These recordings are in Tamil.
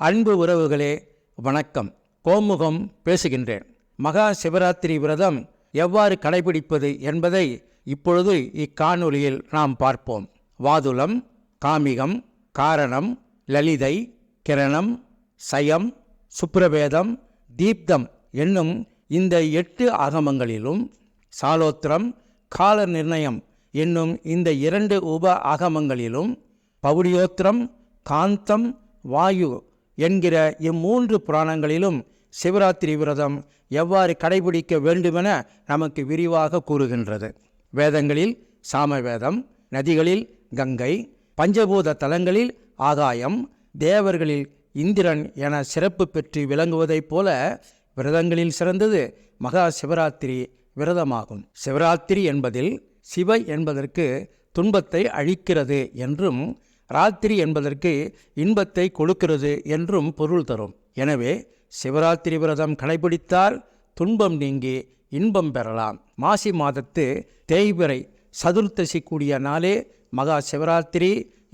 அன்பு உறவுகளே வணக்கம். கோமுகம் பேசுகின்றேன். மகா சிவராத்திரி விரதம் எவ்வாறு கடைபிடிப்பது என்பதை இப்பொழுது இக்காணொலியில் நாம் பார்ப்போம். வாதுலம், காமிகம், காரணம், லலிதை, கிரணம், சயம், சுப்ரவேதம், தீப்தம் என்னும் இந்த 8 ஆகமங்களிலும் சாலோத்திரம், கால நிர்ணயம் என்னும் இந்த 2 உப ஆகமங்களிலும் பௌடியோத்திரம், காந்தம், வாயு என்கிற இம்மூன்று புராணங்களிலும் சிவராத்திரி விரதம் எவ்வாறு கடைபிடிக்க வேண்டுமென நமக்கு விரிவாக கூறுகின்றது. வேதங்களில் சாமவேதம், நதிகளில் கங்கை, பஞ்சபூத தலங்களில் ஆகாயம், தேவர்களில் இந்திரன் என சிறப்பு பெற்று விளங்குவதைப் போல விரதங்களில் சிறந்தது மகா சிவராத்திரி விரதமாகும். சிவராத்திரி என்பதில் சிவ என்பதற்கு துன்பத்தை அழிக்கிறது என்றும், ராத்திரி என்பதற்கு இன்பத்தை கொடுக்கிறது என்றும் பொருள் தரும். எனவே சிவராத்திரி விரதம் கடைபிடித்தால் துன்பம் நீங்கி இன்பம் பெறலாம். மாசி மாதத்து தேய்பிறை சதுர்த்தசி கூடிய நாளே மகா சிவராத்திரி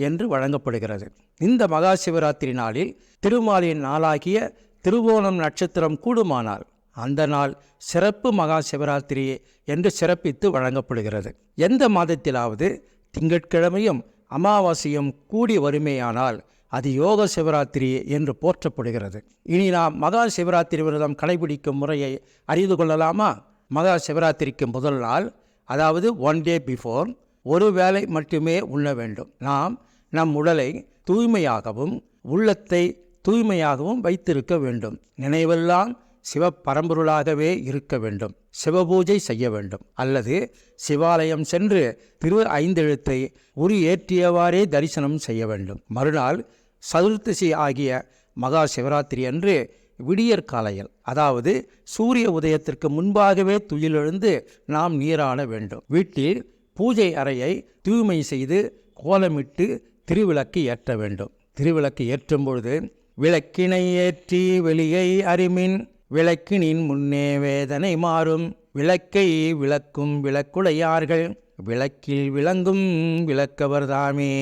என்று வழங்கப்படுகிறது. இந்த மகா சிவராத்திரி நாளில் திருமாலின் நாளாகிய திருவோணம் நட்சத்திரம் கூடுமானால் அந்த நாள் சிறப்பு மகா சிவராத்திரி என்று சிறப்பித்து வழங்கப்படுகிறது. எந்த மாதத்திலாவது திங்கட்கிழமையும் அமாவாசையும் கூடி வருமேயானால் அது யோக சிவராத்திரி என்று போற்றப்படுகிறது. இனி நாம் மகா சிவராத்திரி விரதம் கடைபிடிக்கும் முறையை அறிந்து கொள்ளலாமா? மகா சிவராத்திரிக்கு முதல் நாள், அதாவது 1 day before, ஒரு வேளை மட்டுமே உண்ண வேண்டும். நாம் நம் உடலை தூய்மையாகவும் உள்ளத்தை தூய்மையாகவும் வைத்திருக்க வேண்டும். நினைவெல்லாம் சிவபரம்பொருளாகவே இருக்க வேண்டும். சிவபூஜை செய்ய வேண்டும். அல்லது சிவாலயம் சென்று திரு 5 எழுத்தை உரி ஏற்றியவாறே தரிசனம் செய்ய வேண்டும். மறுநாள் சதுர்த்தசி ஆகிய மகா சிவராத்திரி அன்று விடியற்காலையில், அதாவது சூரிய உதயத்திற்கு முன்பாகவே துயிலெழுந்து நாம் நீராட வேண்டும். வீட்டில் பூஜை அறையை தூய்மை செய்து கோலமிட்டு திருவிளக்கு ஏற்ற வேண்டும். திருவிளக்கு ஏற்றும் பொழுது விளக்கினை ஏற்றி வெளியை அறிமின், விளக்கினின் முன்னே வேதனை மாறும், விளக்கை விளக்கும் விளக்குடையார்கள், விளக்கில் விளங்கும் விளக்கவர்தாமே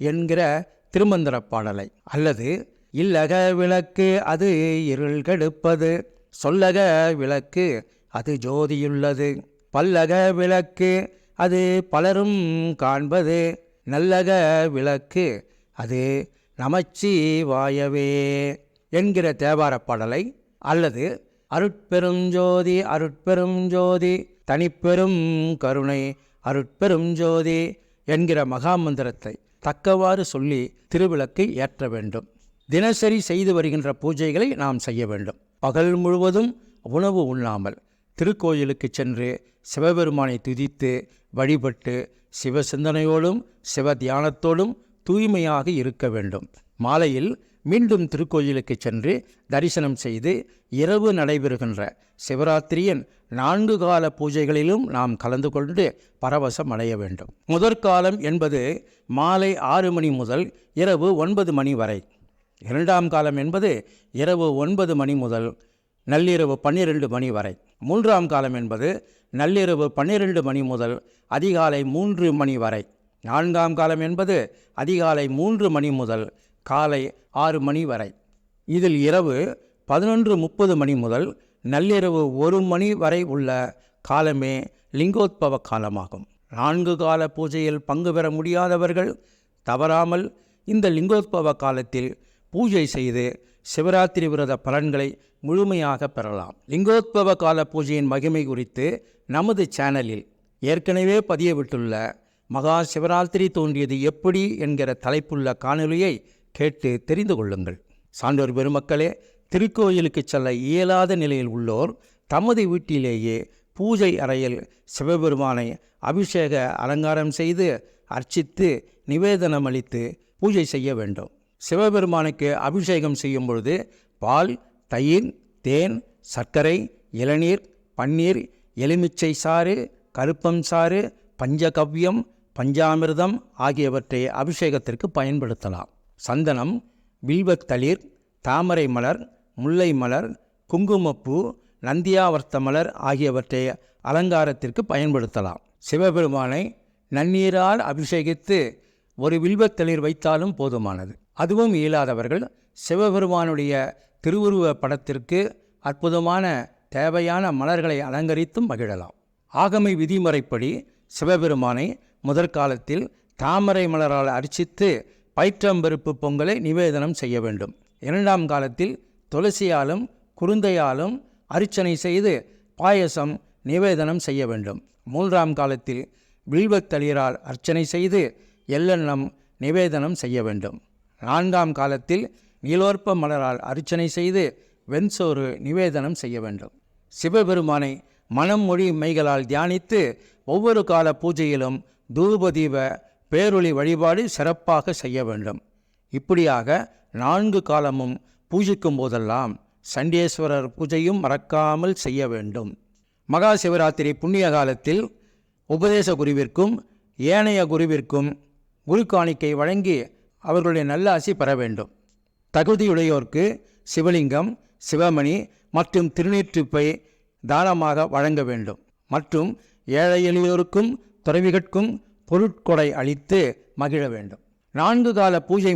என்கிற திருமந்திர பாடலை, அல்லது இல்லக விளக்கு அது இருள் கெடுப்பது, சொல்லக விளக்கு அது ஜோதியுள்ளது, பல்லக விளக்கு அது பலரும் காண்பது, நல்லக விளக்கு அது நமச்சிவாயவே என்கிற தேவார பாடலை, அல்லது அருட்பெரும் ஜோதி அருட்பெரும் ஜோதி தனிப்பெரும் கருணை அருட்பெரும் ஜோதி என்கிற மகாமந்திரத்தை தக்கவாறு சொல்லி திருவிளக்கை ஏற்ற வேண்டும். தினசரி செய்து வருகின்ற பூஜைகளை நாம் செய்ய வேண்டும். பகல் முழுவதும் உணவு உண்ணாமல் திருக்கோயிலுக்கு சென்று சிவபெருமானை துதித்து வழிபட்டு சிவ சிந்தனையோடும் சிவ தியானத்தோடும் தூய்மையாக இருக்க வேண்டும். மாலையில் மீண்டும் திருக்கோயிலுக்கு சென்று தரிசனம் செய்து இரவு நடைபெறுகின்ற சிவராத்திரியின் 4 கால பூஜைகளிலும் நாம் கலந்து கொண்டு பரவசம் அடைய வேண்டும். முதற்காலம் என்பது மாலை 6 மணி முதல் இரவு 9 மணி வரை. 2ஆம் காலம் என்பது இரவு 9 மணி முதல் நள்ளிரவு 12 மணி வரை. 3ஆம் காலம் என்பது நள்ளிரவு 12 மணி முதல் அதிகாலை 3 மணி வரை. 4ஆம் காலம் என்பது அதிகாலை 3 மணி முதல் காலை 6 மணி வரை. இதில் இரவு 11:30 மணி முதல் நள்ளிரவு 1 மணி வரை உள்ள காலமே லிங்கோத்பவ காலமாகும். 4 கால பூஜையில் பங்கு பெற முடியாதவர்கள் தவறாமல் இந்த லிங்கோத்பவ காலத்தில் பூஜை செய்து சிவராத்திரி விரத பலன்களை முழுமையாக பெறலாம். லிங்கோத்பவ கால பூஜையின் மகிமை குறித்து நமது சேனலில் ஏற்கனவே பதியவிட்டுள்ள மகா சிவராத்திரி தோன்றியது எப்படி என்கிற தலைப்புள்ள காணொலியை கேட்டு தெரிந்து கொள்ளுங்கள். சான்றோர் பெருமக்களே, திருக்கோயிலுக்கு செல்ல இயலாத நிலையில் உள்ளோர் தமது வீட்டிலேயே பூஜை அறையில் சிவபெருமானை அபிஷேக அலங்காரம் செய்து அர்ச்சித்து நிவேதனம் அளித்து பூஜை செய்ய வேண்டும். சிவபெருமானுக்கு அபிஷேகம் செய்யும் பொழுது பால், தயிர், தேன், சர்க்கரை, இளநீர், பன்னீர், எலுமிச்சை சாறு, கருப்பம் சாறு, பஞ்சகவ்யம், பஞ்சாமிர்தம் ஆகியவற்றை அபிஷேகத்திற்கு பயன்படுத்தலாம். சந்தனம், வில்வத்தளிர், தாமரை மலர், முல்லை மலர், குங்குமப்பூ, நந்தியாவர்த்த மலர் ஆகியவற்றை அலங்காரத்திற்கு பயன்படுத்தலாம். சிவபெருமானை நன்னீரால் அபிஷேகித்து ஒரு வில்வத்தளிர் வைத்தாலும் போதுமானது. அதுவும் இயலாதவர்கள் சிவபெருமானுடைய திருவுருவ படத்திற்கு அற்புதமான தேவையான மலர்களை அலங்கரித்தும் மகிழலாம். ஆகம விதிமுறைப்படி சிவபெருமானை முதற்காலத்தில் தாமரை மலரால் அர்ச்சித்து பயிற்றம்பருப்பு பொங்கலை நிவேதனம் செய்ய வேண்டும். இரண்டாம் காலத்தில் துளசியாலும் குருந்தையாலும் அர்ச்சனை செய்து பாயசம் நிவேதனம் செய்ய வேண்டும். மூன்றாம் காலத்தில் வில்வத்தளிரால் அர்ச்சனை செய்து எள்ளெண்ணம் நிவேதனம் செய்ய வேண்டும். நான்காம் காலத்தில் நீலோற்ப மலரால் அர்ச்சனை செய்து வெண்சோறு நிவேதனம் செய்ய வேண்டும். சிவபெருமானை மனம் மொழி மெய்களால் தியானித்து ஒவ்வொரு கால பூஜையிலும் தூபதீப பேரொளி வழிபாடு சிறப்பாக செய்ய வேண்டும். இப்படியாக 4 காலமும் பூஜிக்கும் போதெல்லாம் சண்டீஸ்வரர் பூஜையும் மறக்காமல் செய்ய வேண்டும். மகா சிவராத்திரி புண்ணிய காலத்தில் உபதேச குருவிற்கும் ஏனைய குருவிற்கும் குரு காணிக்கை வழங்கி அவர்களுடைய நல்லாசி பெற வேண்டும். தகுதியுடையோர்க்கு சிவலிங்கம், சிவமணி மற்றும் திருநீற்றுப்பை தானமாக வழங்க வேண்டும். மற்றும் ஏழை எளியோருக்கும் துறவிகட்கும் பொருட்கொடை அளித்து மகிழ வேண்டும். 4 கால பூஜை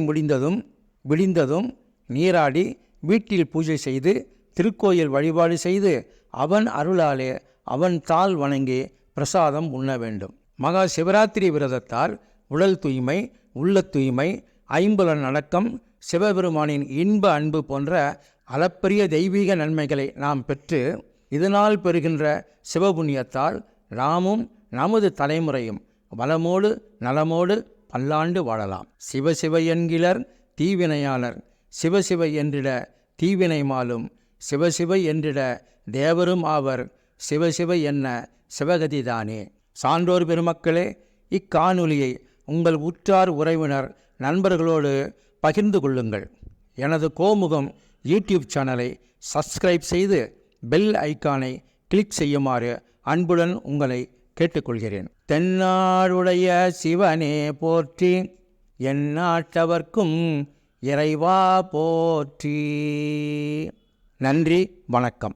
விடிந்ததும் நீராடி வீட்டில் பூஜை செய்து திருக்கோயில் வழிபாடு செய்து அவன் அருளாலே அவன் தாள் வணங்கி பிரசாதம் உண்ண வேண்டும். மகா சிவராத்திரி விரதத்தால் உடல் தூய்மை, உள்ள தூய்மை, ஐம்புலன் அடக்கம், சிவபெருமானின் இன்ப அன்பு போன்ற அளப்பரிய தெய்வீக நன்மைகளை நாம் பெற்று இதனால் பெறுகின்ற சிவபுண்ணியத்தால் நாமும் நமது தலைமுறையும் வளமோடு நலமோடு பல்லாண்டு வாழலாம். சிவசிவ என்கிலர் தீவினையாளர், சிவசிவ என்றிட தீவினை மாலும், சிவசிவ என்றிட தேவரும் ஆவர், சிவசிவ என்ன சிவகதிதானே. சான்றோர் பெருமக்களே, இக்காணொலியை உங்கள் உற்றார் உறவினர் நண்பர்களோடு பகிர்ந்து கொள்ளுங்கள். எனது கோமுகம் யூடியூப் சேனலை சப்ஸ்கிரைப் செய்து பெல் ஐக்கானை கிளிக் செய்யுமாறு அன்புடன் உங்களை கேட்டுக்கொள்கிறேன். தென்னாடுடைய சிவனே போற்றி, எந்நாட்டவர்க்கும் இறைவா போற்றி. நன்றி, வணக்கம்.